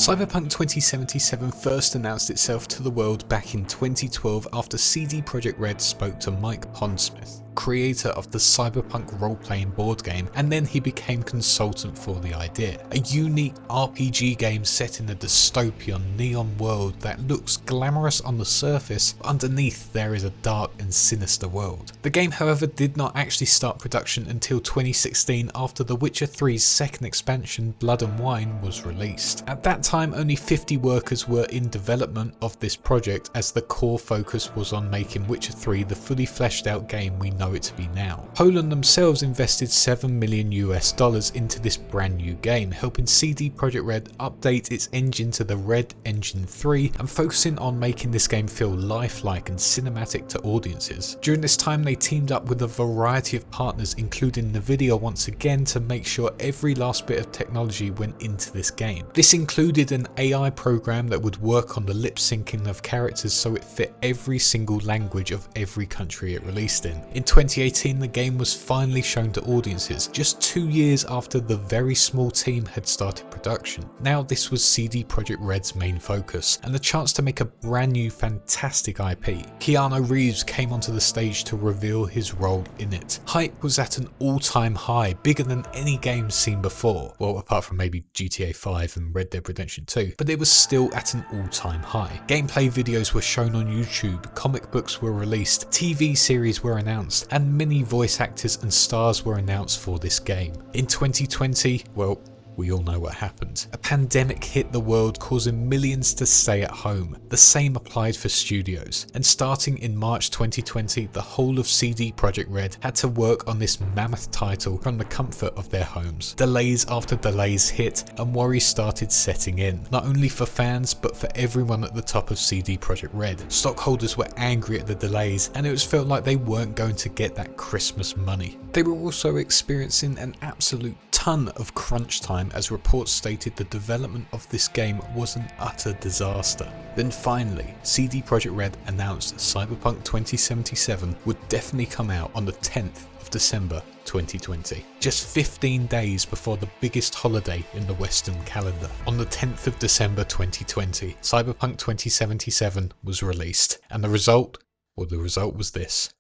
Cyberpunk 2077 first announced itself to the world back in 2012 after CD Projekt Red spoke to Mike Pondsmith, creator of the Cyberpunk role-playing board game, and then he became consultant for the idea. A unique RPG game set in a dystopian neon world that looks glamorous on the surface, but underneath there is a dark and sinister world. The game, however, did not actually start production until 2016 after The Witcher 3's second expansion, Blood and Wine, was released. At that time, only 50 workers were in development of this project, as the core focus was on making Witcher 3 the fully fleshed out game we know it to be now. Poland themselves invested $7 million into this brand new game, helping CD Projekt Red update its engine to the Red Engine 3 and focusing on making this game feel lifelike and cinematic to audiences. During this time, they teamed up with a variety of partners, including Nvidia once again, to make sure every last bit of technology went into this game. This included an AI program that would work on the lip syncing of characters so it fit every single language of every country it released in. In 2018, the game was finally shown to audiences, just 2 years after the very small team had started production. Now this was CD Projekt Red's main focus, and the chance to make a brand new fantastic IP. Keanu Reeves came onto the stage to reveal his role in it. Hype was at an all-time high, bigger than any game seen before, well, apart from maybe GTA 5 and Red Dead Redemption 2, but it was still at an all-time high. Gameplay videos were shown on YouTube, comic books were released, TV series were announced, and many voice actors and stars were announced for this game. In 2020, well, we all know what happened. A pandemic hit the world, causing millions to stay at home. The same applied for studios. And starting in March 2020, the whole of CD Projekt Red had to work on this mammoth title from the comfort of their homes. Delays after delays hit, and worries started setting in, not only for fans, but for everyone at the top of CD Projekt Red. Stockholders were angry at the delays, and it was felt like they weren't going to get that Christmas money. They were also experiencing an absolute ton of crunch time, as reports stated the development of this game was an utter disaster. Then finally, CD Projekt Red announced Cyberpunk 2077 would definitely come out on the 10th of December 2020, just 15 days before the biggest holiday in the Western calendar. On the 10th of December 2020, Cyberpunk 2077 was released, and the result was this.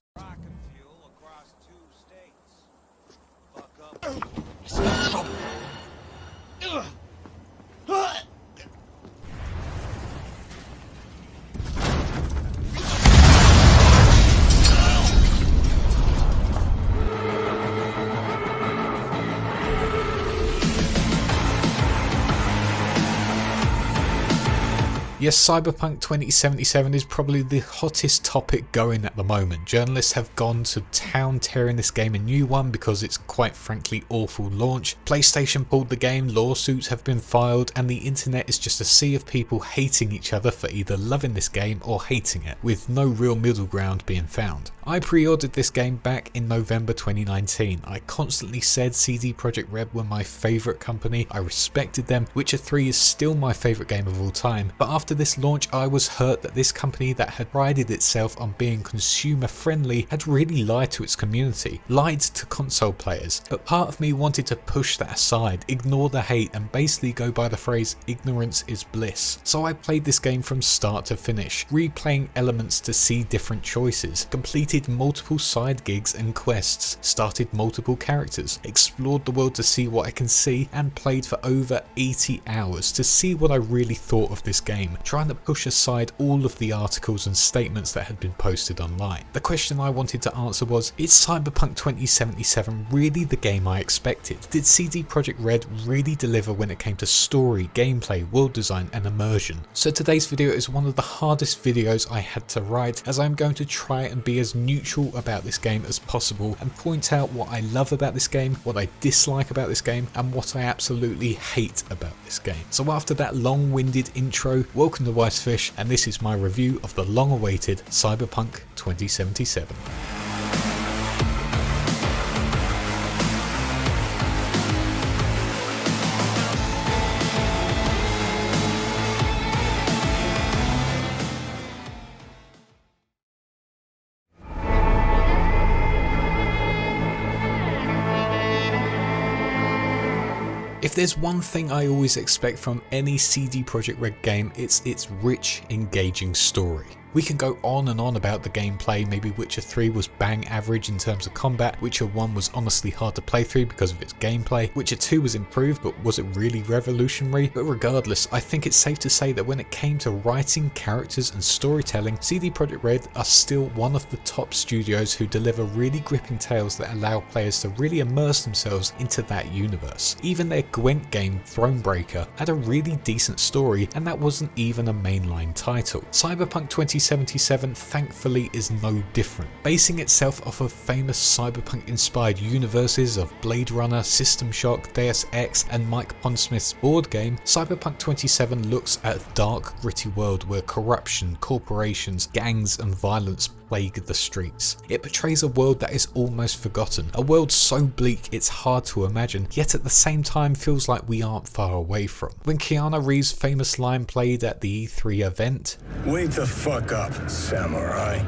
Yes, Cyberpunk 2077 is probably the hottest topic going at the moment. Journalists have gone to town tearing this game a new one because it's quite frankly awful launch. PlayStation pulled the game, lawsuits have been filed, and the internet is just a sea of people hating each other for either loving this game or hating it, with no real middle ground being found. I pre-ordered this game back in November 2019. I constantly said CD Projekt Red were my favourite company, I respected them. Witcher 3 is still my favourite game of all time, but after this launch I was hurt that this company that had prided itself on being consumer friendly had really lied to its community, lied to console players. But part of me wanted to push that aside, ignore the hate, and basically go by the phrase ignorance is bliss. So I played this game from start to finish, replaying elements to see different choices, completed multiple side gigs and quests, started multiple characters, explored the world to see what I can see, and played for over 80 hours to see what I really thought of this game, trying to push aside all of the articles and statements that had been posted online. The question I wanted to answer was, is Cyberpunk 2077 really the game I expected? Did CD Projekt Red really deliver when it came to story, gameplay, world design and immersion? So today's video is one of the hardest videos I had to write, as I'm going to try and be as neutral about this game as possible and point out what I love about this game, what I dislike about this game, and what I absolutely hate about this game. So after that long-winded intro, welcome to Wisefish, and this is my review of the long-awaited Cyberpunk 2077. If there's one thing I always expect from any CD Projekt Red game, it's its rich, engaging story. We can go on and on about the gameplay. Maybe Witcher 3 was bang average in terms of combat, Witcher 1 was honestly hard to play through because of its gameplay, Witcher 2 was improved but was it really revolutionary? But regardless, I think it's safe to say that when it came to writing, characters and storytelling, CD Projekt Red are still one of the top studios who deliver really gripping tales that allow players to really immerse themselves into that universe. Even their Gwent game Thronebreaker had a really decent story, and that wasn't even a mainline title. Cyberpunk 2077 thankfully is no different. Basing itself off of famous cyberpunk inspired universes of Blade Runner, System Shock, Deus Ex and Mike Pondsmith's board game, Cyberpunk 2077 looks at a dark, gritty world where corruption, corporations, gangs and violence plague the streets. It portrays a world that is almost forgotten, a world so bleak it's hard to imagine, yet at the same time feels like we aren't far away from. When Keanu Reeves' famous line played at the E3 event, "Wake the fuck up, samurai.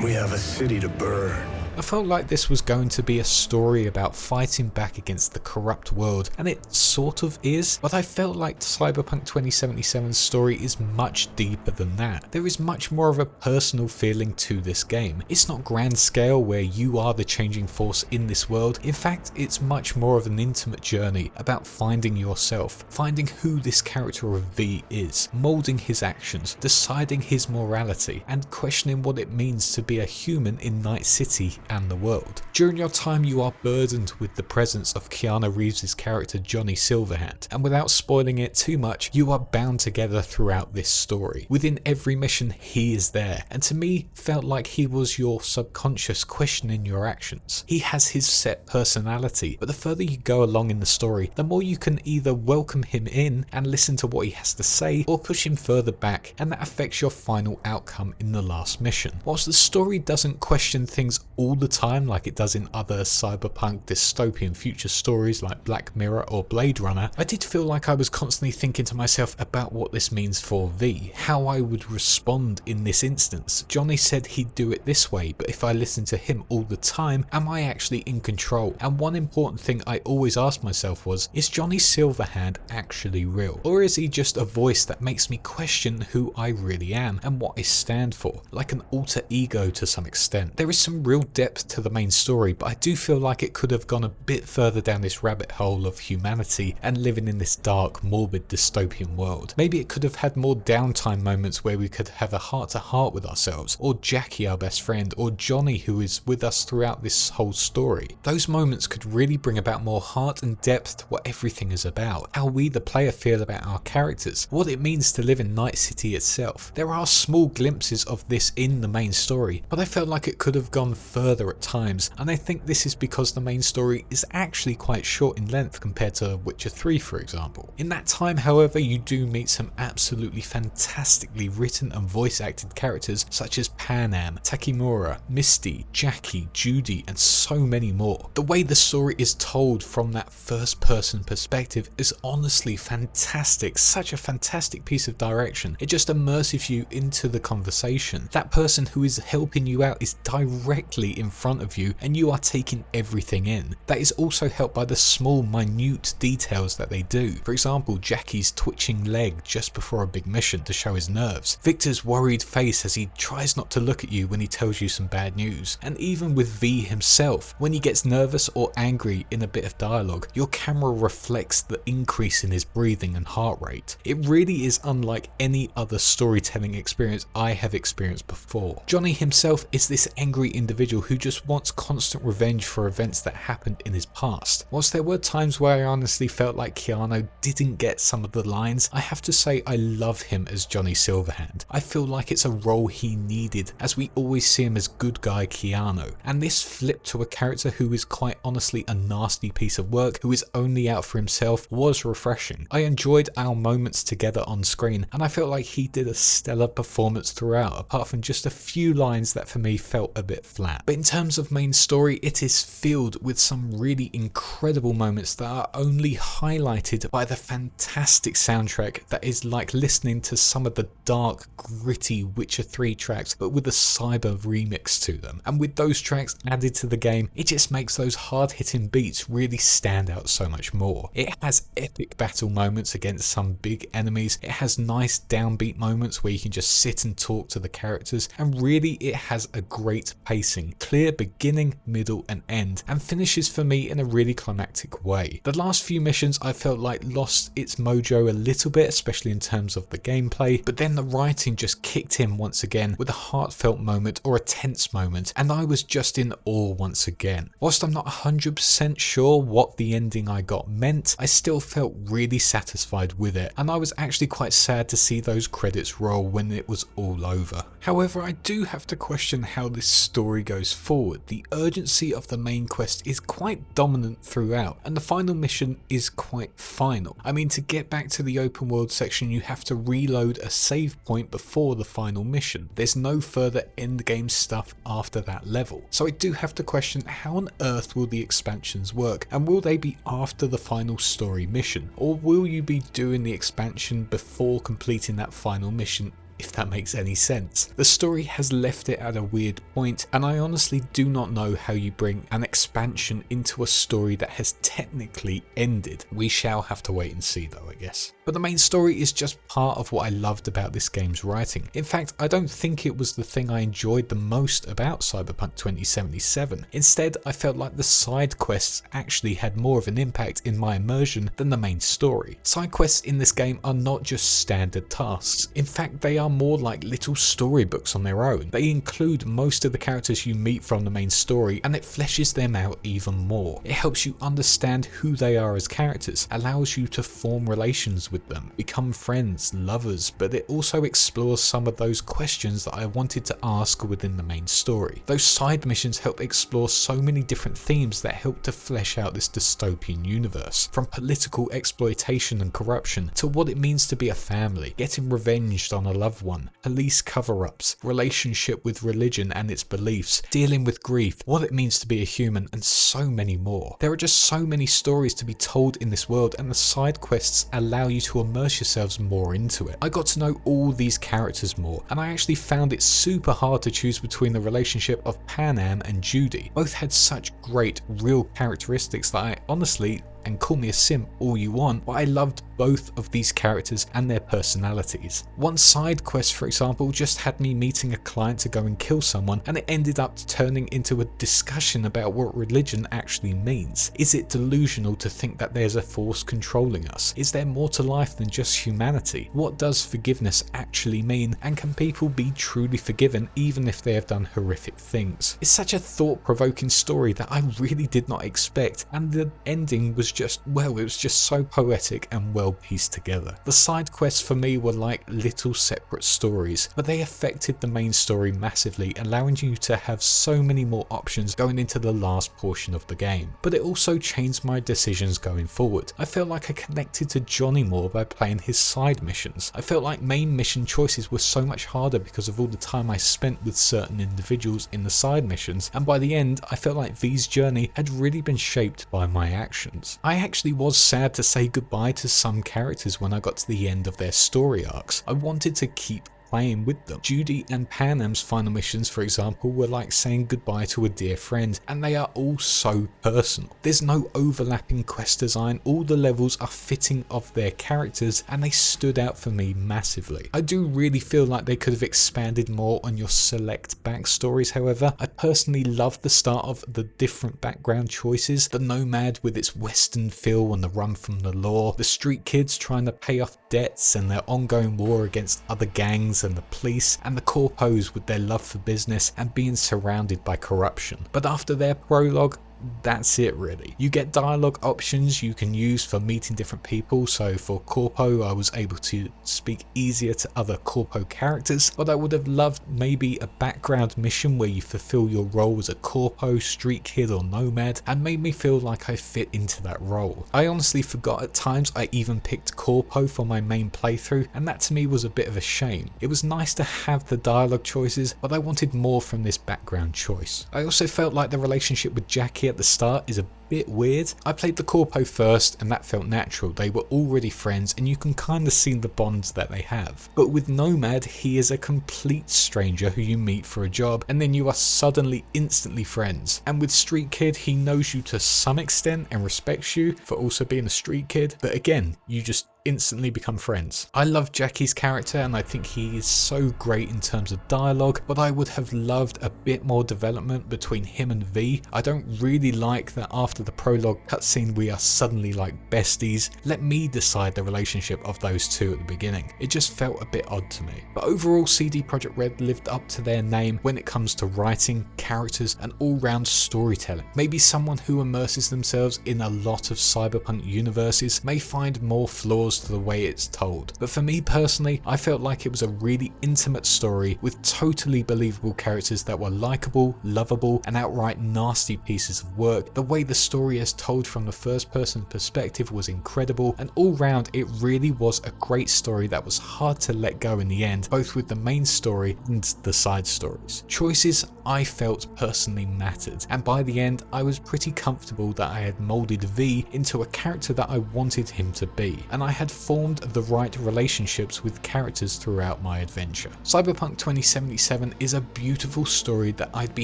We have a city to burn." I felt like this was going to be a story about fighting back against the corrupt world, and it sort of is, but I felt like Cyberpunk 2077's story is much deeper than that. There is much more of a personal feeling to this game. It's not grand scale where you are the changing force in this world. In fact, it's much more of an intimate journey about finding yourself, finding who this character of V is, moulding his actions, deciding his morality, and questioning what it means to be a human in Night City and the world. During your time you are burdened with the presence of Keanu Reeves' character Johnny Silverhand, and without spoiling it too much, you are bound together throughout this story. Within every mission he is there, and to me felt like he was your subconscious questioning your actions. He has his set personality, but the further you go along in the story, the more you can either welcome him in and listen to what he has to say, or push him further back, and that affects your final outcome in the last mission. Whilst the story doesn't question things all the time like it does in other cyberpunk dystopian future stories like Black Mirror or Blade Runner, I did feel like I was constantly thinking to myself about what this means for V, how I would respond in this instance. Johnny said he'd do it this way, but if I listen to him all the time, am I actually in control? And one important thing I always asked myself was, is Johnny Silverhand actually real? Or is he just a voice that makes me question who I really am and what I stand for, like an alter ego to some extent? There is some real depth to the main story, but I do feel like it could have gone a bit further down this rabbit hole of humanity and living in this dark, morbid, dystopian world. Maybe it could have had more downtime moments where we could have a heart-to-heart with ourselves, or Jackie, our best friend, or Johnny, who is with us throughout this whole story. Those moments could really bring about more heart and depth to what everything is about, how we the player feel about our characters, what it means to live in Night City itself. There are small glimpses of this in the main story, but I felt like it could have gone further at times, and I think this is because the main story is actually quite short in length compared to Witcher 3 for example. In that time, however, you do meet some absolutely fantastically written and voice acted characters such as Panam, Takimura, Misty, Jackie, Judy and so many more. The way the story is told from that first person perspective is honestly fantastic, such a fantastic piece of direction. It just immerses you into the conversation. That person who is helping you out is directly in front of you and you are taking everything in. That is also helped by the small minute details that they do. For example, Jackie's twitching leg just before a big mission to show his nerves, Victor's worried face as he tries not to look at you when he tells you some bad news, and even with V himself, when he gets nervous or angry in a bit of dialogue, your camera reflects the increase in his breathing and heart rate. It really is unlike any other storytelling experience I have experienced before. Johnny himself is this angry individual who just wants constant revenge for events that happened in his past. Whilst there were times where I honestly felt like Keanu didn't get some of the lines, I have to say I love him as Johnny Silverhand. I feel like it's a role he needed, as we always see him as good guy Keanu, and this flip to a character who is quite honestly a nasty piece of work, who is only out for himself, was refreshing. I enjoyed our moments together on screen, and I felt like he did a stellar performance throughout, apart from just a few lines that for me felt a bit flat. But in terms of main story, it is filled with some really incredible moments that are only highlighted by the fantastic soundtrack that is like listening to some of the dark, gritty Witcher 3 tracks, but with a cyber remix to them. And with those tracks added to the game, it just makes those hard-hitting beats really stand out so much more. It has epic battle moments against some big enemies, it has nice downbeat moments where you can just sit and talk to the characters, and really it has a great pacing, clear beginning, middle and end, and finishes for me in a really climactic way. The last few missions I felt like lost its mojo a little bit, especially in terms of the gameplay, but then the writing just kicked in once again with a heartfelt moment or a tense moment, and I was just in awe once again. Whilst I'm not 100% sure what the ending I got meant, I still felt really satisfied with it, and I was actually quite sad to see those credits roll when it was all over. However, I do have to question how this story goes forward. The urgency of the main quest is quite dominant throughout, and the final mission is quite final. I mean, to get back to the open world section, you have to reload a save point before the final mission. There's no further endgame stuff after that level. So I do have to question, how on earth will the expansions work, and will they be after the final story mission, or will you be doing the expansion before completing that final mission, if that makes any sense? The story has left it at a weird point, and I honestly do not know how you bring an expansion into a story that has technically ended. We shall have to wait and see though, I guess. But the main story is just part of what I loved about this game's writing. In fact, I don't think it was the thing I enjoyed the most about Cyberpunk 2077. Instead, I felt like the side quests actually had more of an impact in my immersion than the main story. Side quests in this game are not just standard tasks. In fact, they are more like little storybooks on their own. They include most of the characters you meet from the main story, and it fleshes them out even more. It helps you understand who they are as characters, allows you to form relations with them, become friends, lovers, but it also explores some of those questions that I wanted to ask within the main story. Those side missions help explore so many different themes that help to flesh out this dystopian universe, from political exploitation and corruption to what it means to be a family, getting revenged on a loved one, police cover-ups, relationship with religion and its beliefs, dealing with grief, what it means to be a human, and so many more. There are just so many stories to be told in this world, and the side quests allow you to immerse yourselves more into it. I got to know all these characters more, and I actually found it super hard to choose between the relationship of Panam and Judy. Both had such great, real characteristics that I honestly, and call me a simp all you want, but I loved both of these characters and their personalities. One side quest, for example, just had me meeting a client to go and kill someone, and it ended up turning into a discussion about what religion actually means. Is it delusional to think that there's a force controlling us? Is there more to life than just humanity? What does forgiveness actually mean, and can people be truly forgiven even if they have done horrific things? It's such a thought-provoking story that I really did not expect, and the ending was just, well, it was just so poetic and well pieced together. The side quests for me were like little separate stories, but they affected the main story massively, allowing you to have so many more options going into the last portion of the game. But it also changed my decisions going forward. I felt like I connected to Johnny more by playing his side missions. I felt like main mission choices were so much harder because of all the time I spent with certain individuals in the side missions, and by the end I felt like V's journey had really been shaped by my actions. I actually was sad to say goodbye to some characters when I got to the end of their story arcs. I wanted to keep playing with them. Judy and Panam's final missions, for example, were like saying goodbye to a dear friend, and they are all so personal. There's no overlapping quest design, all the levels are fitting of their characters, and they stood out for me massively. I do really feel like they could have expanded more on your select backstories, however. I personally love the start of the different background choices, the nomad with its western feel and the run from the law, the street kids trying to pay off debts and their ongoing war against other gangs and the police, and the corpos with their love for business and being surrounded by corruption. But after their prologue, that's it really. You get dialogue options you can use for meeting different people, so for Corpo I was able to speak easier to other Corpo characters, but I would have loved maybe a background mission where you fulfill your role as a Corpo, street kid or nomad, and made me feel like I fit into that role. I honestly forgot at times I even picked Corpo for my main playthrough, and that to me was a bit of a shame. It was nice to have the dialogue choices, but I wanted more from this background choice. I also felt like the relationship with Jackie at the start is a bit weird. I played the Corpo first and that felt natural. They were already friends and you can kind of see the bonds that they have. But with Nomad, he is a complete stranger who you meet for a job and then you are suddenly instantly friends. And with Street Kid, he knows you to some extent and respects you for also being a street kid, but again, you just instantly become friends. I love Jackie's character and I think he is so great in terms of dialogue, but I would have loved a bit more development between him and V. I don't really like that after the prologue cutscene we are suddenly like besties. Let me decide the relationship of those two at the beginning. It just felt a bit odd to me. But overall, CD Projekt Red lived up to their name when it comes to writing, characters and all-round storytelling. Maybe someone who immerses themselves in a lot of Cyberpunk universes may find more flaws to the way it's told, but for me personally, I felt like it was a really intimate story with totally believable characters that were likable, lovable and outright nasty pieces of work. The way the story is told from the first person perspective was incredible, and all round it really was a great story that was hard to let go in the end, both with the main story and the side stories. Choices I felt personally mattered, and by the end I was pretty comfortable that I had moulded V into a character that I wanted him to be, and I had formed the right relationships with characters throughout my adventure. Cyberpunk 2077 is a beautiful story that I'd be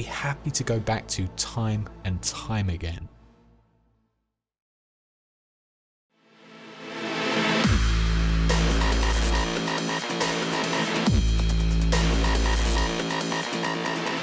happy to go back to time and time again.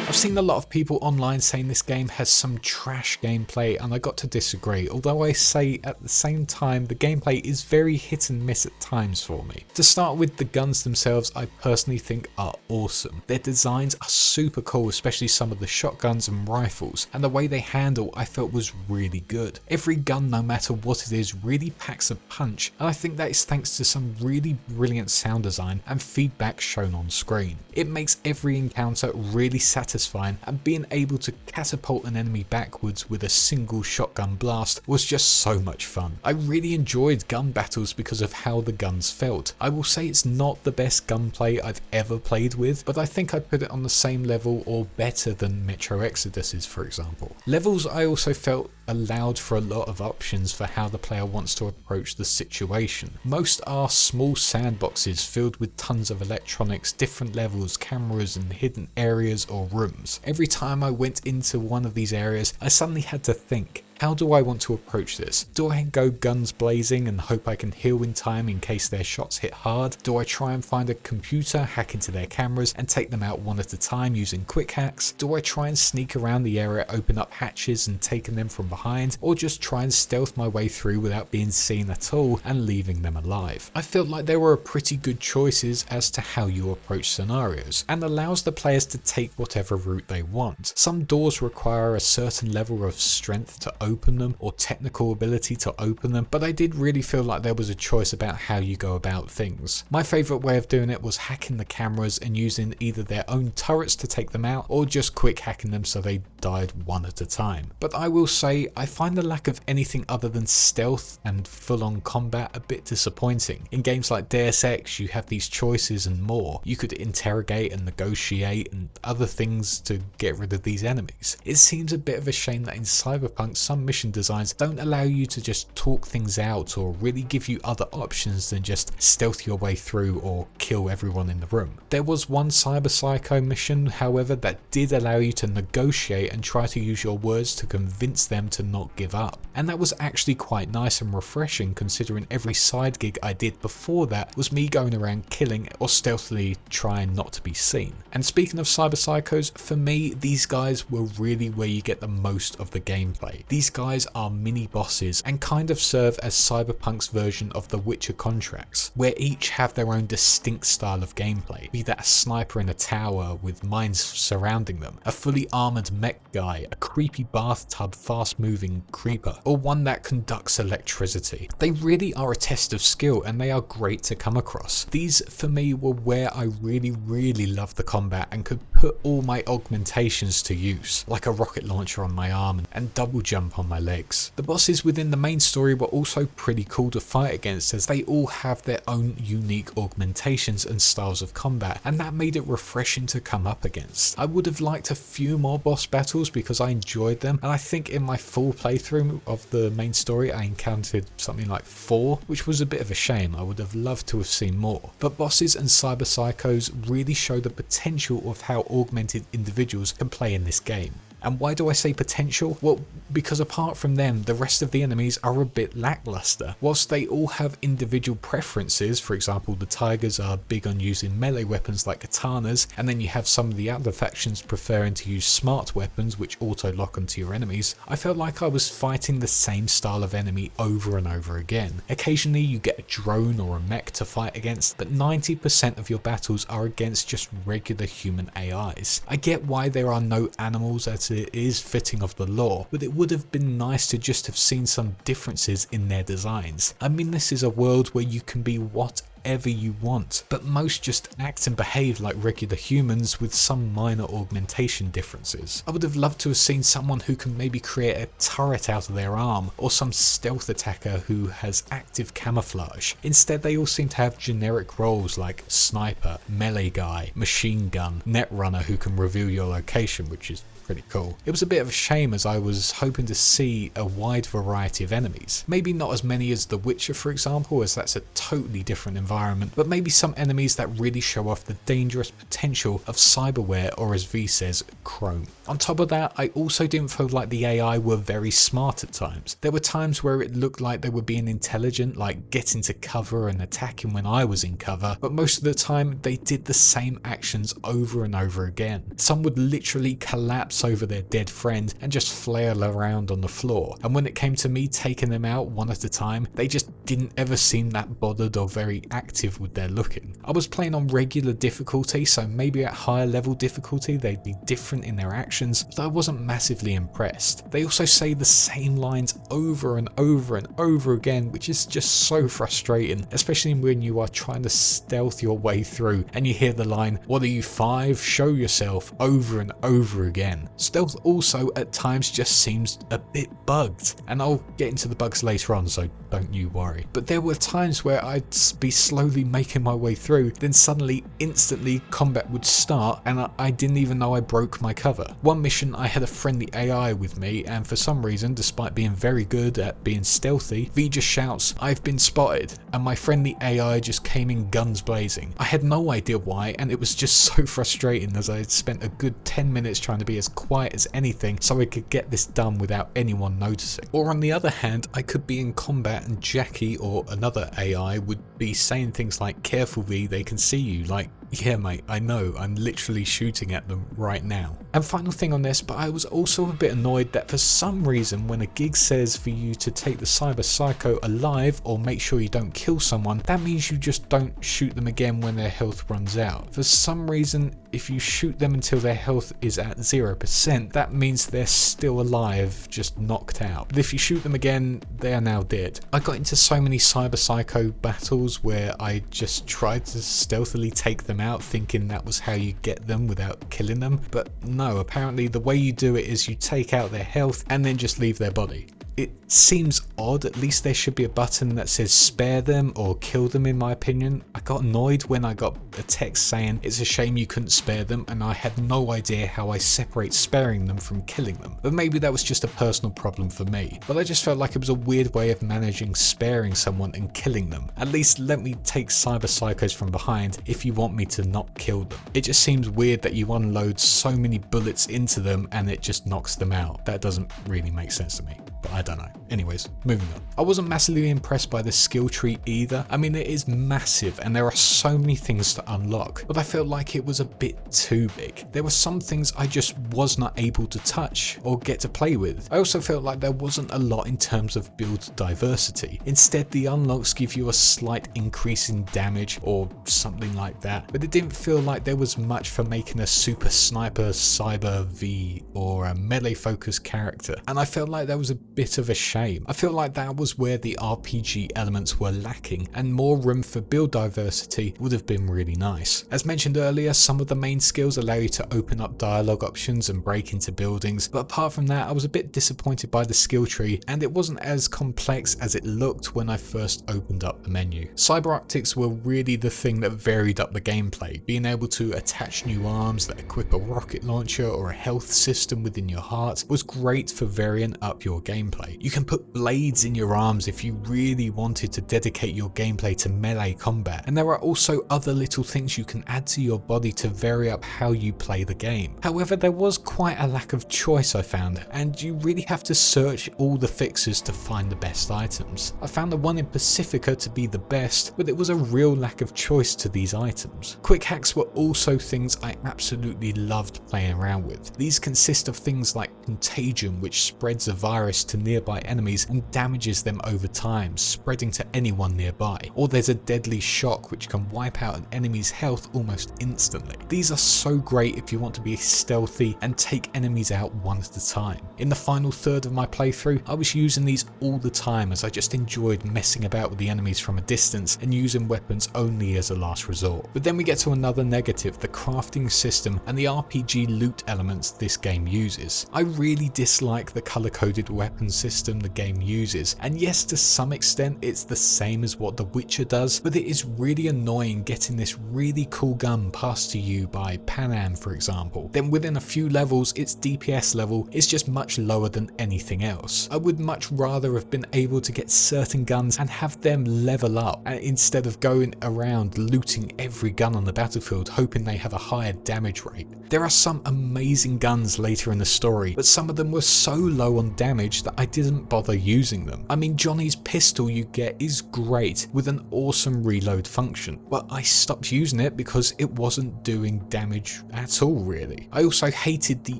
I've seen a lot of people online saying this game has some trash gameplay, and I got to disagree, although I say at the same time the gameplay is very hit and miss at times for me. To start with, the guns themselves I personally think are awesome. Their designs are super cool, especially some of the shotguns and rifles, and the way they handle I felt was really good. Every gun, no matter what it is, really packs a punch, and I think that is thanks to some really brilliant sound design and feedback shown on screen. It makes every encounter really satisfying, and being able to catapult an enemy backwards with a single shotgun blast was just so much fun. I really enjoyed gun battles because of how the guns felt. I will say it's not the best gunplay I've ever played with, but I think I'd put it on the same level or better than Metro Exodus's, for example. Levels I also felt allowed for a lot of options for how the player wants to approach the situation. Most are small sandboxes filled with tons of electronics, different levels, cameras and hidden areas or rooms. Every time I went into one of these areas, I suddenly had to think, how do I want to approach this? Do I go guns blazing and hope I can heal in time in case their shots hit hard? Do I try and find a computer, hack into their cameras and take them out one at a time using quick hacks? Do I try and sneak around the area, open up hatches and taking them from behind? Or just try and stealth my way through without being seen at all and leaving them alive? I felt like there were pretty good choices as to how you approach scenarios, and allows the players to take whatever route they want. Some doors require a certain level of strength to open them or technical ability to open them, but I did really feel like there was a choice about how you go about things. My favourite way of doing it was hacking the cameras and using either their own turrets to take them out or just quick hacking them so they died one at a time. But I will say I find the lack of anything other than stealth and full-on combat a bit disappointing. In games like Deus Ex you have these choices and more. You could interrogate and negotiate and other things to get rid of these enemies. It seems a bit of a shame that in Cyberpunk some mission designs don't allow you to just talk things out or really give you other options than just stealth your way through or kill everyone in the room. There was one Cyber Psycho mission, however, that did allow you to negotiate and try to use your words to convince them to not give up. And that was actually quite nice and refreshing, considering every side gig I did before that was me going around killing or stealthily trying not to be seen. And speaking of Cyber Psychos, for me these guys were really where you get the most of the gameplay. These guys are mini bosses and kind of serve as Cyberpunk's version of the Witcher contracts, where each have their own distinct style of gameplay, be that a sniper in a tower with mines surrounding them, a fully armoured mech guy, a creepy bathtub fast moving creeper, or one that conducts electricity. They really are a test of skill and they are great to come across. These for me were where I really loved the combat and could put all my augmentations to use, like a rocket launcher on my arm and double jump on my legs. The bosses within the main story were also pretty cool to fight against, as they all have their own unique augmentations and styles of combat, and that made it refreshing to come up against. I would have liked a few more boss battles because I enjoyed them, and I think in my full playthrough of the main story I encountered something like 4, which was a bit of a shame. I would have loved to have seen more. But bosses and cyber psychos really show the potential of how augmented individuals can play in this game. And why do I say potential? Well, because apart from them, the rest of the enemies are a bit lackluster. Whilst they all have individual preferences, for example, the Tigers are big on using melee weapons like katanas, and then you have some of the other factions preferring to use smart weapons which auto-lock onto your enemies, I felt like I was fighting the same style of enemy over and over again. Occasionally you get a drone or a mech to fight against, but 90% of your battles are against just regular human AIs. I get why there are no animals, as it is fitting of the lore, but it would have been nice to just have seen some differences in their designs. I mean, this is a world where you can be whatever you want, but most just act and behave like regular humans with some minor augmentation differences. I would have loved to have seen someone who can maybe create a turret out of their arm, or some stealth attacker who has active camouflage. Instead, they all seem to have generic roles like sniper, melee guy, machine gun, netrunner who can reveal your location, which is pretty cool. It was a bit of a shame, as I was hoping to see a wide variety of enemies. Maybe not as many as The Witcher, for example, as that's a totally different environment, but maybe some enemies that really show off the dangerous potential of cyberware, or as V says, chrome. On top of that, I also didn't feel like the AI were very smart at times. There were times where it looked like they were being intelligent, like getting to cover and attacking when I was in cover, but most of the time they did the same actions over and over again. Some would literally collapse over their dead friend and just flail around on the floor, and when it came to me taking them out one at a time, they just didn't ever seem that bothered or very active with their looking. I was playing on regular difficulty, so maybe at higher level difficulty they'd be different in their actions, but I wasn't massively impressed. They also say the same lines over and over and over again, which is just so frustrating, especially when you are trying to stealth your way through and you hear the line, "What are you, 5? Show yourself," over and over again. Stealth also at times just seems a bit bugged, and I'll get into the bugs later on, so don't you worry. But there were times where I'd be slowly making my way through, then suddenly instantly combat would start and I didn't even know I broke my cover. One mission I had a friendly AI with me, and for some reason, despite being very good at being stealthy, V just shouts, "I've been spotted," and my friendly AI just came in guns blazing. I had no idea why, and it was just so frustrating, as I had spent a good 10 minutes trying to be as quiet as anything so I could get this done without anyone noticing. Or on the other hand, I could be in combat and Jackie or another AI would be saying things like, "Careful V, they can see you," like, yeah mate, I know, I'm literally shooting at them right now. And final thing on this, but I was also a bit annoyed that for some reason when a gig says for you to take the cyber psycho alive or make sure you don't kill someone, that means you just don't shoot them again when their health runs out. For some reason, if you shoot them until their health is at 0%, that means they're still alive, just knocked out. But if you shoot them again, they are now dead. I got into so many cyber psycho battles where I just tried to stealthily take them out, thinking that was how you get them without killing them, but no, apparently the way you do it is you take out their health and then just leave their body. It seems odd. At least there should be a button that says spare them or kill them, in my opinion. I got annoyed when I got a text saying it's a shame you couldn't spare them, and I had no idea how I separate sparing them from killing them. But maybe that was just a personal problem for me. But I just felt like it was a weird way of managing sparing someone and killing them. At least let me take cyber psychos from behind if you want me to not kill them. It just seems weird that you unload so many bullets into them and it just knocks them out. That doesn't really make sense to me. But I I don't know. Anyways, moving on. I wasn't massively impressed by the skill tree either. I mean, it is massive and there are so many things to unlock, but I felt like it was a bit too big. There were some things I just was not able to touch or get to play with. I also felt like there wasn't a lot in terms of build diversity. Instead, the unlocks give you a slight increase in damage or something like that, but it didn't feel like there was much for making a super sniper, cyber V or a melee focused character, and I felt like that was a bit of a shame. I feel like that was where the RPG elements were lacking, and more room for build diversity would have been really nice. As mentioned earlier, some of the main skills allow you to open up dialogue options and break into buildings, but apart from that I was a bit disappointed by the skill tree, and it wasn't as complex as it looked when I first opened up the menu. Cyber optics were really the thing that varied up the gameplay. Being able to attach new arms that equip a rocket launcher or a health system within your heart was great for varying up your gameplay. You can put blades in your arms if you really wanted to dedicate your gameplay to melee combat, and there are also other little things you can add to your body to vary up how you play the game. However, there was quite a lack of choice I found, and you really have to search all the fixes to find the best items. I found the one in Pacifica to be the best, but it was a real lack of choice to these items. Quick hacks were also things I absolutely loved playing around with. These consist of things like contagion, which spreads a virus to nearby enemies and damages them over time, spreading to anyone nearby. Or there's a deadly shock which can wipe out an enemy's health almost instantly. These are so great if you want to be stealthy and take enemies out one at a time. In the final third of my playthrough, I was using these all the time as I just enjoyed messing about with the enemies from a distance and using weapons only as a last resort. But then we get to another negative, the crafting system and the RPG loot elements this game uses. I really dislike the color-coded weapon system the game uses, and yes, to some extent it's the same as what The Witcher does, but it is really annoying getting this really cool gun passed to you by Pan Am, for example. Then within a few levels, its DPS level is just much lower than anything else. I would much rather have been able to get certain guns and have them level up, instead of going around looting every gun on the battlefield hoping they have a higher damage rate. There are some amazing guns later in the story, but some of them were so low on damage that I didn't bother using them. I mean, Johnny's pistol you get is great with an awesome reload function, but I stopped using it because it wasn't doing damage at all really. I also hated the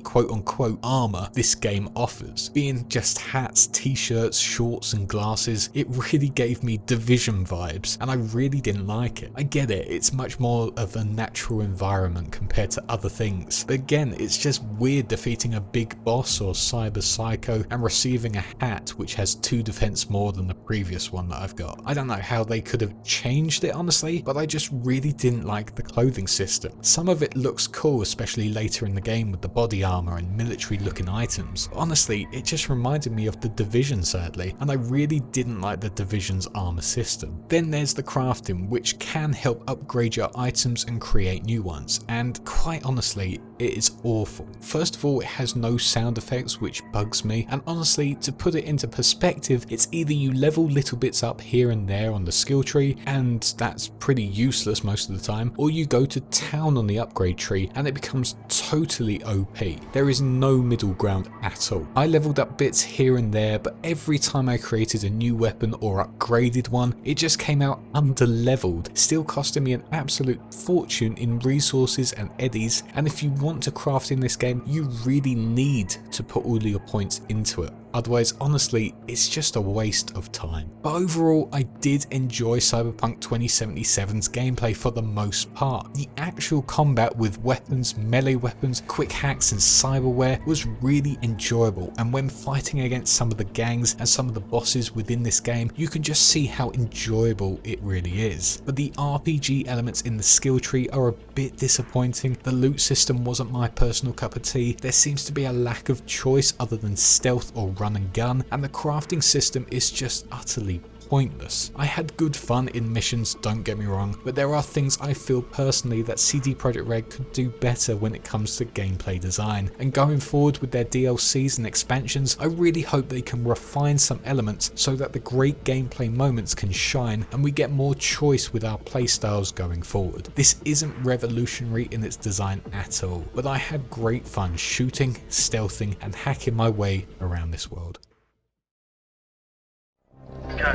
quote-unquote armor this game offers. Being just hats, t-shirts, shorts and glasses, it really gave me Division vibes, and I really didn't like it. I get it, it's much more of a natural environment compared to other things, but again, it's just weird defeating a big boss or cyber psycho and receiving a hat which has 2 defense more than the previous one that I've got. I don't know how they could have changed it honestly, but I just really didn't like the clothing system. Some of it looks cool, especially later in the game with the body armor and military looking items. But honestly, it just reminded me of the Division sadly, and I really didn't like the Division's armor system. Then there's the crafting, which can help upgrade your items and create new ones, and quite honestly, it is awful. First of all, it has no sound effects, which bugs me, and honestly, to put it into perspective, it's either you level little bits up here and there on the skill tree, and that's pretty useless most of the time, or you go to town on the upgrade tree and it becomes totally OP. There is no middle ground at all. I leveled up bits here and there, but every time I created a new weapon or upgraded one, it just came out under leveled, still costing me an absolute fortune in resources and eddies, and if you want to craft in this game, you really need to put all your points into it. Otherwise, honestly, it's just a waste of time. But overall, I did enjoy Cyberpunk 2077's gameplay for the most part. The actual combat with weapons, melee weapons, quick hacks and cyberware was really enjoyable, and when fighting against some of the gangs and some of the bosses within this game, you can just see how enjoyable it really is. But the RPG elements in the skill tree are a bit disappointing. The loot system wasn't my personal cup of tea. There seems to be a lack of choice other than stealth or run and gun, and the crafting system is just utterly pointless. I had good fun in missions, don't get me wrong, but there are things I feel personally that CD Projekt Red could do better when it comes to gameplay design, and going forward with their DLCs and expansions, I really hope they can refine some elements so that the great gameplay moments can shine and we get more choice with our playstyles going forward. This isn't revolutionary in its design at all, but I had great fun shooting, stealthing and hacking my way around this world. You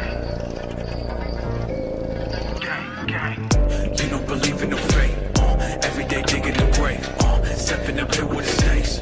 don't believe in no fate. Every day digging the grave. Step in the pit with the snakes.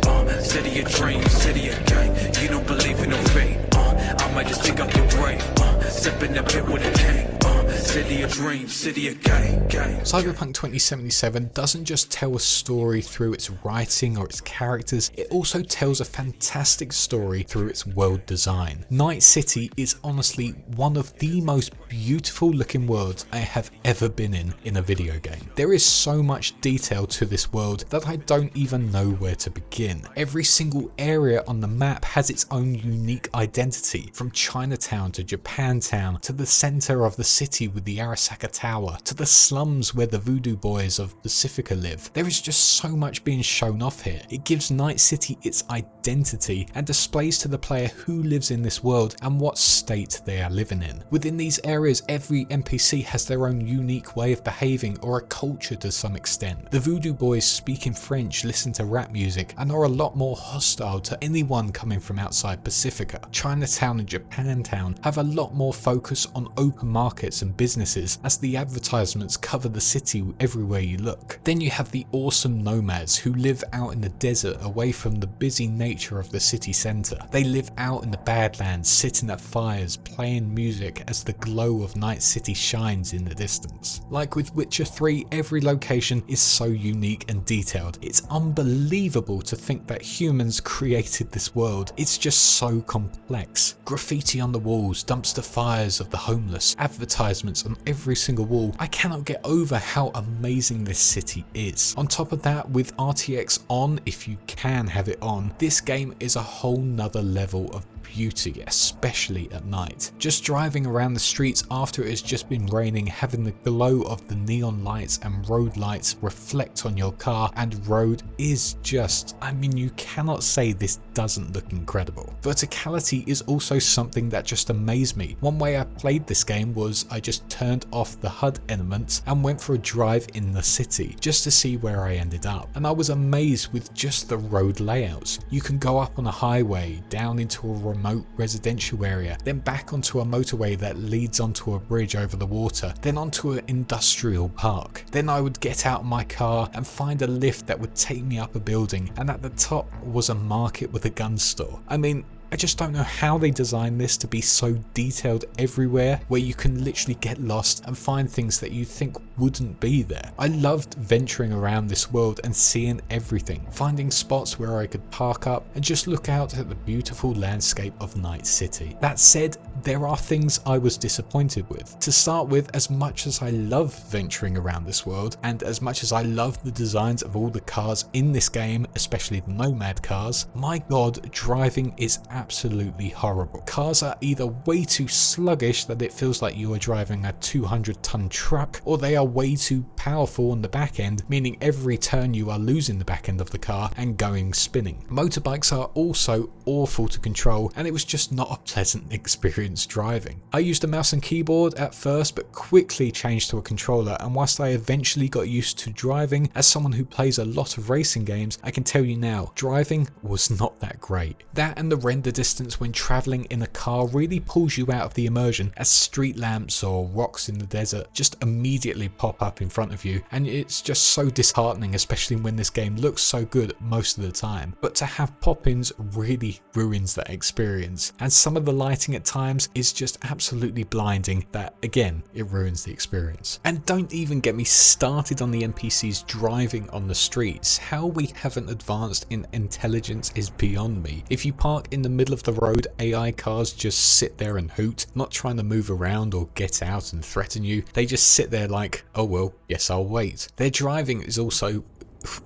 City of dreams, city of gang. You don't believe in no fate. I might just dig up your grave. Step in the pit with a gang. City of dreams, city of gang. Cyberpunk 2077 doesn't just tell a story through its writing or its characters, it also tells a fantastic story through its world design. Night City is honestly one of the most beautiful looking worlds I have ever been in a video game. There is so much detail to this world that I don't even know where to begin. Every single area on the map has its own unique identity, from Chinatown to Japantown to the center of the city with the Arasaka Tower to the slums where the voodoo boys of Pacifica live. There is just so much being shown off here. It gives Night City its identity and displays to the player who lives in this world and what state they are living in. Within these areas, every NPC has their own unique way of behaving or a culture to some extent. The voodoo boys speak in French, listen to rap music, and are a lot more hostile to anyone coming from outside Pacifica. Chinatown and Japantown have a lot more focus on open markets and businesses, as the advertisements cover the city everywhere you look. Then you have the awesome nomads who live out in the desert away from the busy nature of the city centre. They live out in the Badlands, sitting at fires, playing music as the glow of Night City shines in the distance. Like with Witcher 3, every location is so unique and detailed. It's unbelievable to think that humans created this world. It's just so complex. Graffiti on the walls, dumpster fires of the homeless, advertisements on every single wall. I cannot get over how amazing this city is. On top of that, with RTX on, if you can have it on, this game is a whole nother level of beauty, especially at night. Just driving around the streets after it has just been raining, having the glow of the neon lights and road lights reflect on your car and road is just, I mean, you cannot say this doesn't look incredible. Verticality is also something that just amazed me. One way I played this game was I just turned off the HUD elements and went for a drive in the city just to see where I ended up, and I was amazed with just the road layouts. You can go up on a highway, down into a remote residential area, then back onto a motorway that leads onto a bridge over the water, then onto an industrial park. Then I would get out of my car and find a lift that would take me up a building, and at the top was a market with a gun store. I mean, I just don't know how they designed this to be so detailed everywhere, where you can literally get lost and find things that you think wouldn't be there. I loved venturing around this world and seeing everything, finding spots where I could park up and just look out at the beautiful landscape of Night City. That said, there are things I was disappointed with. To start with, as much as I love venturing around this world, and as much as I love the designs of all the cars in this game, especially the Nomad cars, my god, driving is absolutely horrible. Cars are either way too sluggish that it feels like you are driving a 200-ton truck, or they are way too powerful on the back end, meaning every turn you are losing the back end of the car and going spinning. Motorbikes are also awful to control, and it was just not a pleasant experience driving. I used a mouse and keyboard at first, but quickly changed to a controller, and whilst I eventually got used to driving, as someone who plays a lot of racing games, I can tell you now, driving was not that great. That and the render distance when traveling in a car really pulls you out of the immersion, as street lamps or rocks in the desert just immediately pop up in front of you, and it's just so disheartening, especially when this game looks so good most of the time. But to have pop-ins really ruins that experience, and some of the lighting at times is just absolutely blinding that, again, it ruins the experience. And don't even get me started on the NPCs driving on the streets. How we haven't advanced in intelligence is beyond me. If you park in the middle of the road, AI cars just sit there and hoot, not trying to move around or get out and threaten you. They just sit there like, oh well, yes, I'll wait. Their driving is also,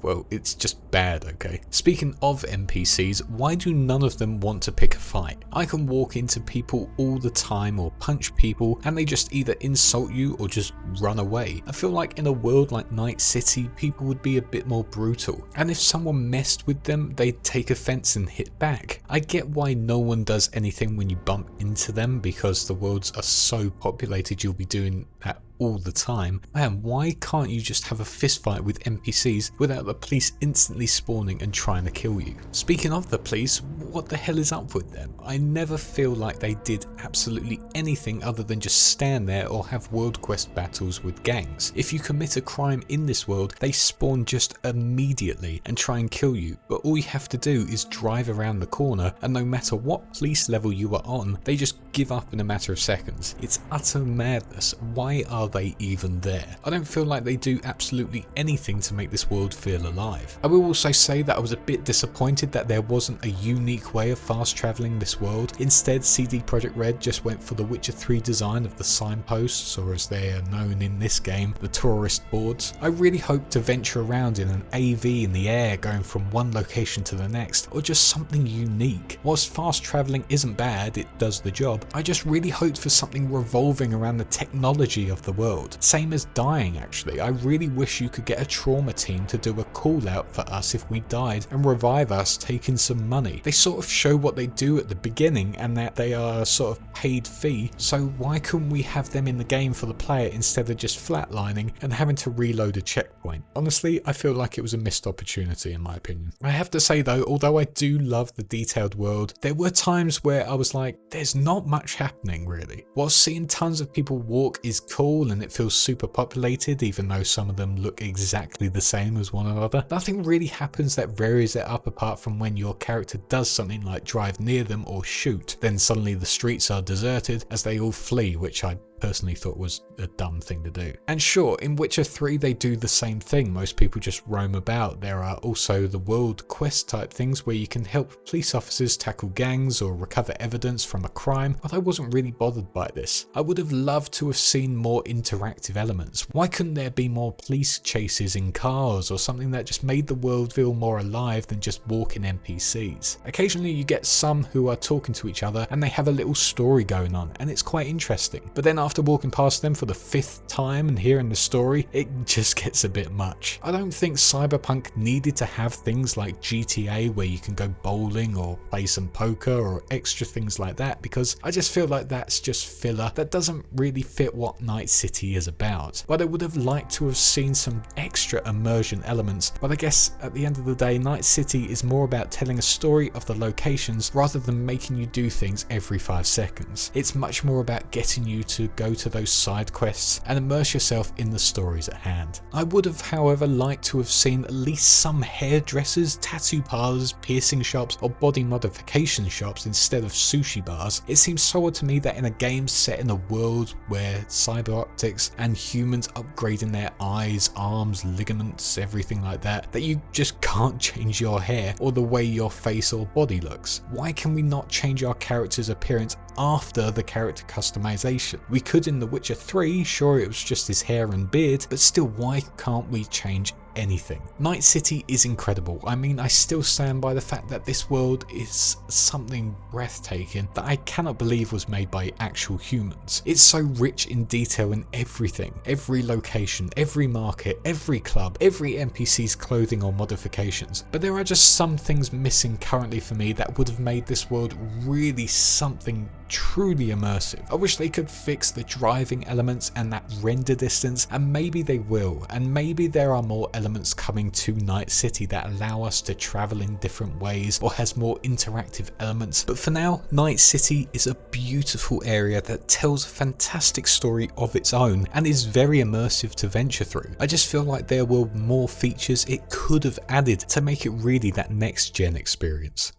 well, it's just bad, okay? Speaking of NPCs, why do none of them want to pick a fight? I can walk into people all the time or punch people and they just either insult you or just run away. I feel like in a world like Night City, people would be a bit more brutal, and if someone messed with them, they'd take offense and hit back. I get why no one does anything when you bump into them, because the worlds are so populated you'll be doing that all the time. Man, why can't you just have a fist fight with NPCs without the police instantly spawning and trying to kill you? Speaking of the police, what the hell is up with them? I never feel like they did absolutely anything other than just stand there or have world quest battles with gangs. If you commit a crime in this world, they spawn just immediately and try and kill you, but all you have to do is drive around the corner, and no matter what police level you are on, they just give up in a matter of seconds. It's utter madness. Why are they even there? I don't feel like they do absolutely anything to make this world feel alive. I will also say that I was a bit disappointed that there wasn't a unique way of fast travelling this world. Instead, CD Projekt Red just went for the Witcher 3 design of the signposts, or as they are known in this game, the tourist boards. I really hope to venture around in an AV in the air going from one location to the next, or just something unique. Whilst fast travelling isn't bad, it does the job, I just really hoped for something revolving around the technology of the world. Same as dying actually. I really wish you could get a trauma team to do a call out for us if we died and revive us, taking some money. They sort of show what they do at the beginning and that they are a sort of paid fee, so why couldn't we have them in the game for the player instead of just flatlining and having to reload a checkpoint? Honestly, I feel like it was a missed opportunity in my opinion. I have to say though, although I do love the detailed world, there were times where I was like, there's not much happening really. While seeing tons of people walk is cool and it feels super populated, even though some of them look exactly the same as one another, nothing really happens that varies it up apart from when your character does something like drive near them or shoot. Then suddenly the streets are deserted as they all flee, which I personally thought was a dumb thing to do. And sure, in Witcher 3 they do the same thing. Most people just roam about. There are also the world quest type things where you can help police officers tackle gangs or recover evidence from a crime, but I wasn't really bothered by this. I would have loved to have seen more interactive elements. Why couldn't there be more police chases in cars or something that just made the world feel more alive than just walking NPCs? Occasionally you get some who are talking to each other and they have a little story going on and it's quite interesting, but then after walking past them for the 5th time and hearing the story, it just gets a bit much. I don't think Cyberpunk needed to have things like GTA where you can go bowling or play some poker or extra things like that, because I just feel like that's just filler that doesn't really fit what Night City is about. But I would have liked to have seen some extra immersion elements, but I guess at the end of the day, Night City is more about telling a story of the locations rather than making you do things every 5 seconds. It's much more about getting you to go to those side quests and immerse yourself in the stories at hand. I would have, however, liked to have seen at least some hairdressers, tattoo parlors, piercing shops, or body modification shops instead of sushi bars. It seems so odd to me that in a game set in a world where cyber optics and humans upgrading their eyes, arms, ligaments, everything like that, that you just can't change your hair or the way your face or body looks. Why can we not change our character's appearance after the character customization? We could in The Witcher 3, sure it was just his hair and beard, but still, why can't we change anything? Night City is incredible. I mean, I still stand by the fact that this world is something breathtaking that I cannot believe was made by actual humans. It's so rich in detail in everything, every location, every market, every club, every NPC's clothing or modifications. But there are just some things missing currently for me that would have made this world really something truly immersive. I wish they could fix the driving elements and that render distance, and maybe they will, and maybe there are more elements coming to Night City that allow us to travel in different ways or has more interactive elements. But for now, Night City is a beautiful area that tells a fantastic story of its own and is very immersive to venture through. I just feel like there were more features it could have added to make it really that next gen experience.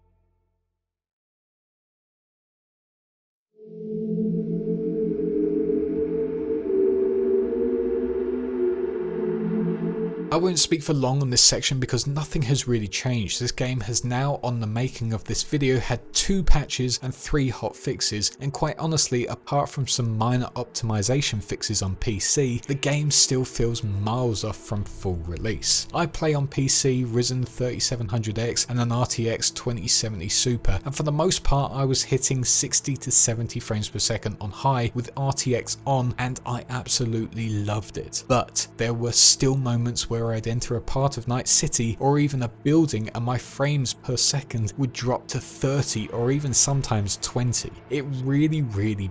I won't speak for long on this section because nothing has really changed. This game has now, on the making of this video, had 2 patches and 3 hot fixes, and quite honestly, apart from some minor optimization fixes on PC, the game still feels miles off from full release. I play on PC, Ryzen 3700X and an RTX 2070 Super, and for the most part I was hitting 60 to 70 frames per second on high with RTX on, and I absolutely loved it. But there were still moments where where I'd enter a part of Night City or even a building and my frames per second would drop to 30 or even sometimes 20. It really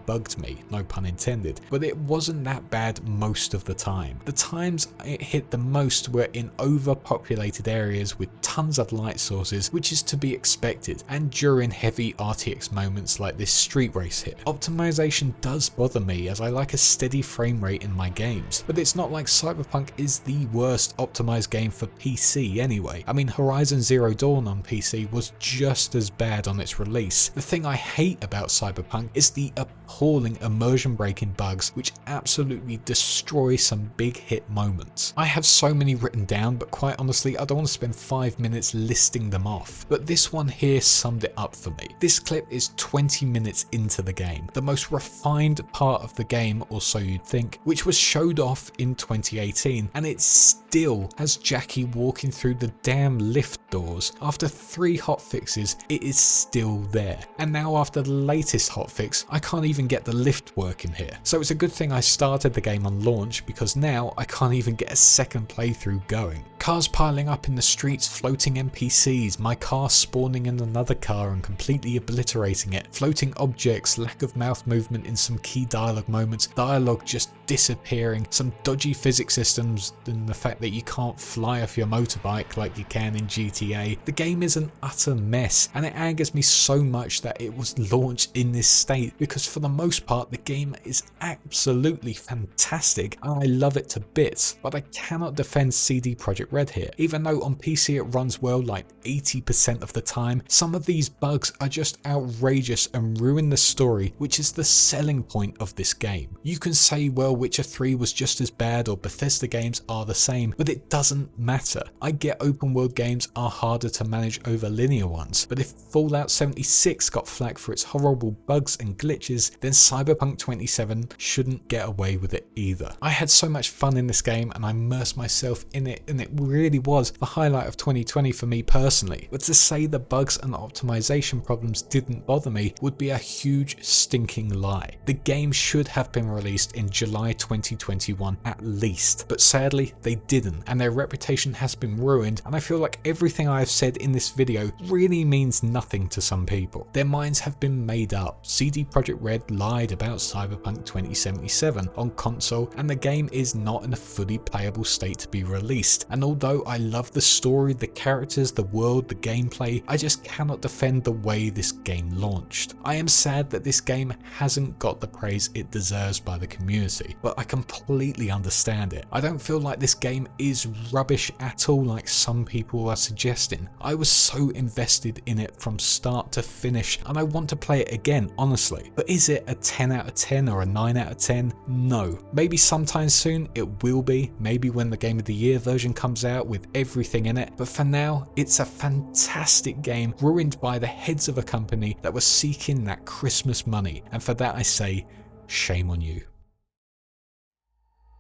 bugged me, no pun intended, but it wasn't that bad most of the time. The times it hit the most were in overpopulated areas with tons of light sources, which is to be expected, and during heavy RTX moments like this street race here. Optimization does bother me as I like a steady frame rate in my games, but it's not like Cyberpunk is the worst optimized game for PC anyway. I mean, Horizon Zero Dawn on PC was just as bad on its release. The thing I hate about Cyberpunk is the appalling immersion breaking bugs which absolutely destroy some big hit moments. I have so many written down, but quite honestly I don't want to spend 5 minutes listing them off, but this one here summed it up for me. This clip is 20 minutes into the game, the most refined part of the game, or so you'd think, which was showed off in 2018, and it still has Jackie walking through the damn lift doors. After 3 hotfixes, it is still there, and now after the latest hotfix, I can't even get the lift working here. So it's a good thing I started the game on launch, because now I can't even get a second playthrough going. Cars piling up in the streets, floating NPCs, my car spawning in another car and completely obliterating it, floating objects, lack of mouth movement in some key dialogue moments, dialogue just disappearing, some dodgy physics systems, and the fact that you can't fly off your motorbike like you can in GTA. The game is an utter mess, and it angers me so much that it was launched in this state, because for the most part the game is absolutely fantastic and I love it to bits, but I cannot defend CD Projekt Red here. Even though on PC it runs well like 80% of the time, some of these bugs are just outrageous and ruin the story, which is the selling point of this game. You can say, well, Witcher 3 was just as bad or Bethesda games are the same, but it doesn't matter. I get open world games are harder to manage over linear ones, but if Fallout 76 got flack for its horrible bugs and glitches, then Cyberpunk 2077 shouldn't get away with it either. I had so much fun in this game and I immersed myself in it, and it really was the highlight of 2020 for me personally, but to say the bugs and optimization problems didn't bother me would be a huge stinking lie. The game should have been released in July 2021 at least, but sadly they didn't, and their reputation has been ruined, and I feel like everything I have said in this video really means nothing to some people. Their minds have been made up. CD Projekt Red lied about Cyberpunk 2077 on console, and the game is not in a fully playable state to be released, and although I love the story, the characters, the world, the gameplay, I just cannot defend the way this game launched. I am sad that this game hasn't got the praise it deserves by the community, but I completely understand it. I don't feel like this game is rubbish at all like some people are suggesting. I was so invested in it from start to finish, and I want to play it again, honestly. But is it a 10 out of 10 or a 9 out of 10? No. Maybe sometime soon it will be, maybe when the Game of the Year version comes out with everything in it, but for now it's a fantastic game ruined by the heads of a company that was seeking that Christmas money, and for that I say, shame on you.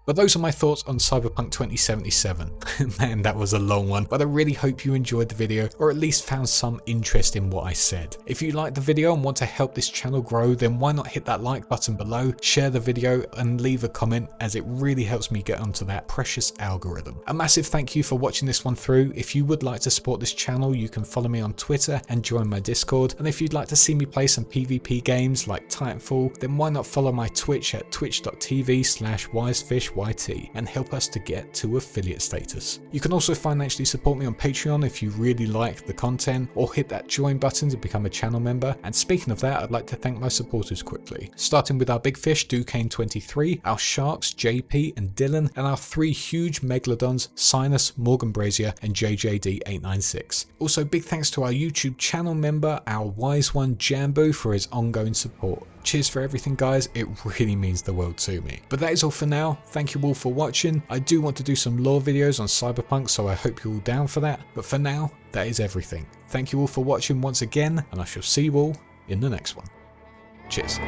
But those are my thoughts on Cyberpunk 2077. Man, that was a long one, but I really hope you enjoyed the video, or at least found some interest in what I said. If you liked the video and want to help this channel grow, then why not hit that like button below, share the video and leave a comment, as it really helps me get onto that precious algorithm. A massive thank you for watching this one through. If you would like to support this channel, you can follow me on Twitter and join my Discord, and if you'd like to see me play some PvP games like Titanfall, then why not follow my Twitch at twitch.tv/wisefishyt and help us to get to affiliate status. You can also financially support me on Patreon if you really like the content, or hit that join button to become a channel member. And speaking of that, I'd like to thank my supporters quickly, starting with our big fish Duquesne23, our sharks JP and Dylan, and our 3 huge megalodons Sinus, Morgan Brazier and JJD896. Also big thanks to our YouTube channel member, our wise one Jambu, for his ongoing support. Cheers for everything guys, it really means the world to me. But that is all for now, thank you all for watching. I do want to do some lore videos on Cyberpunk, so I hope you're all down for that, but for now, that is everything. Thank you all for watching once again, and I shall see you all in the next one. Cheers.